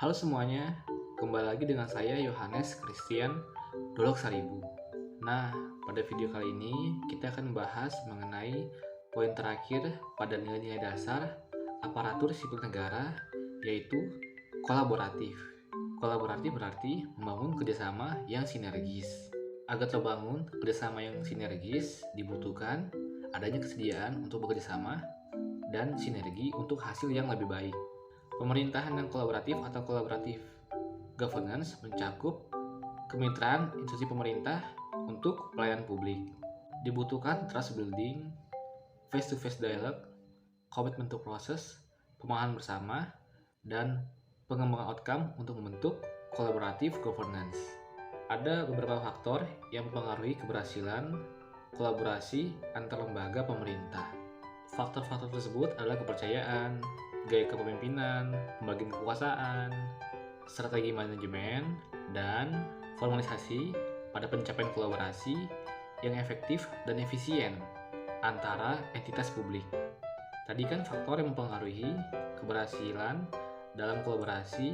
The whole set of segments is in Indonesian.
Halo semuanya, kembali lagi dengan saya Yohanes Christian Dolok Saribu. Nah, pada video kali ini kita akan membahas mengenai poin terakhir pada nilai-nilai dasar aparatur sipil negara, yaitu kolaboratif. Kolaboratif berarti membangun kerjasama yang sinergis. Agar terbangun kerjasama yang sinergis dibutuhkan adanya kesediaan untuk bekerjasama dan sinergi untuk hasil yang lebih baik. Pemerintahan yang kolaboratif atau collaborative governance mencakup kemitraan institusi pemerintah untuk pelayanan publik. Dibutuhkan trust building, face-to-face dialogue, commitment to process, pemahaman bersama, dan pengembangan outcome untuk membentuk collaborative governance. Ada beberapa faktor yang mempengaruhi keberhasilan kolaborasi antar lembaga pemerintah. Faktor-faktor tersebut adalah kepercayaan, gaya kepemimpinan, pembagian kekuasaan, strategi manajemen, dan formalisasi pada pencapaian kolaborasi yang efektif dan efisien antara entitas publik. Tadi kan faktor yang mempengaruhi keberhasilan dalam kolaborasi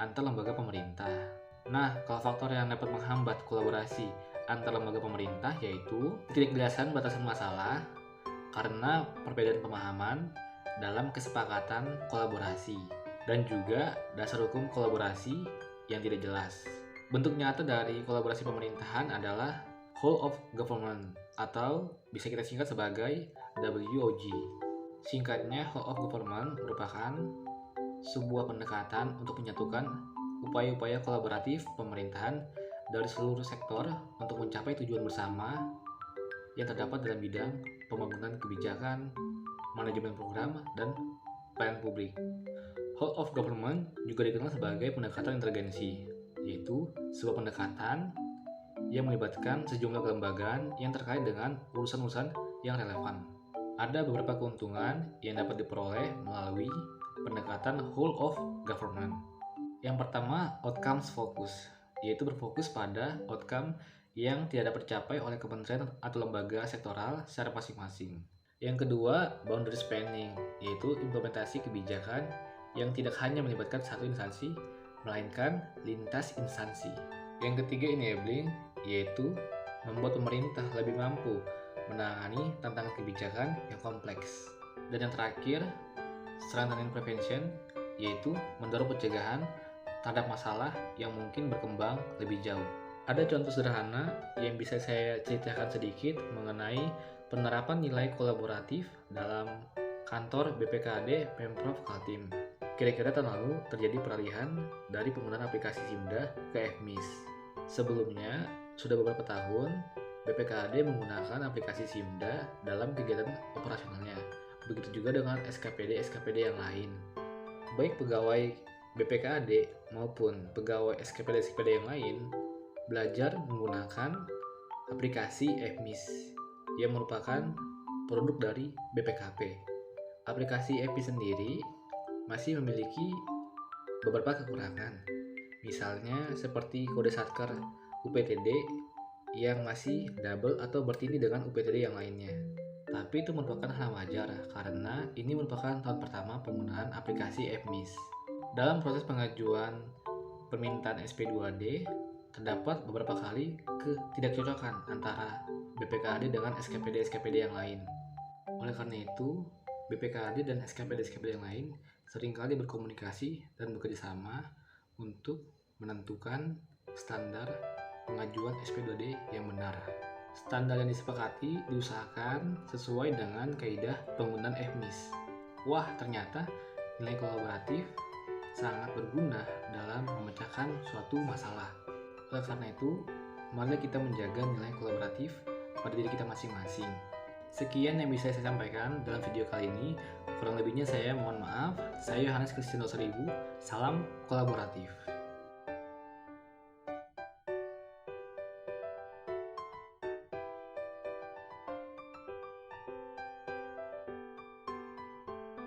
antar lembaga pemerintah. Nah, kalau faktor yang dapat menghambat kolaborasi antar lembaga pemerintah yaitu ketidakjelasan batasan masalah karena perbedaan pemahaman dalam kesepakatan kolaborasi, dan juga dasar hukum kolaborasi yang tidak jelas. Bentuk nyata dari kolaborasi pemerintahan adalah whole of government atau bisa kita singkat sebagai WOG. Singkatnya, whole of government merupakan sebuah pendekatan untuk menyatukan upaya-upaya kolaboratif pemerintahan dari seluruh sektor untuk mencapai tujuan bersama yang terdapat dalam bidang pembangunan kebijakan, manajemen program, dan pelayanan publik. Whole of government juga dikenal sebagai pendekatan interagensi, yaitu sebuah pendekatan yang melibatkan sejumlah kelembagaan yang terkait dengan urusan-urusan yang relevan. Ada beberapa keuntungan yang dapat diperoleh melalui pendekatan whole of government. Yang pertama, outcomes focus, yaitu berfokus pada outcome yang tidak dapat dicapai oleh kementerian atau lembaga sektoral secara masing-masing. Yang kedua, boundary spanning, yaitu implementasi kebijakan yang tidak hanya melibatkan satu instansi, melainkan lintas instansi. Yang ketiga, enabling, yaitu membuat pemerintah lebih mampu menangani tantangan kebijakan yang kompleks. Dan yang terakhir, strengthening prevention, yaitu mendorong pencegahan terhadap masalah yang mungkin berkembang lebih jauh. Ada contoh sederhana yang bisa saya ceritakan sedikit mengenai penerapan nilai kolaboratif dalam kantor BPKAD Pemprov Kaltim. Kira-kira tahun lalu terjadi peralihan dari penggunaan aplikasi SIMDA ke FMIS. Sebelumnya, sudah beberapa tahun BPKAD menggunakan aplikasi SIMDA dalam kegiatan operasionalnya. Begitu juga dengan SKPD-SKPD yang lain. Baik pegawai BPKAD maupun pegawai SKPD-SKPD yang lain belajar menggunakan aplikasi FMIS yang merupakan produk dari BPKP. Aplikasi FMIS sendiri masih memiliki beberapa kekurangan, misalnya seperti kode satker UPTD yang masih double atau bertindih dengan UPTD yang lainnya. Tapi itu merupakan hal wajar karena ini merupakan tahun pertama penggunaan aplikasi FMIS. Dalam proses pengajuan permintaan SP2D, terdapat beberapa kali ketidakcocokan antara BPKAD dengan SKPD-SKPD yang lain. Oleh karena itu, BPKAD dan SKPD-SKPD yang lain seringkali berkomunikasi dan bekerjasama untuk menentukan standar pengajuan SP2D yang benar. Standar yang disepakati diusahakan sesuai dengan kaidah penggunaan FMIS. Wah, ternyata nilai kolaboratif sangat berguna dalam memecahkan suatu masalah. Oleh karena itu, mari kita menjaga nilai kolaboratif pada diri kita masing-masing. Sekian yang bisa saya sampaikan dalam video kali ini. Kurang lebihnya saya mohon maaf. Saya Yohanes Christian Dolok Saribu. Salam kolaboratif.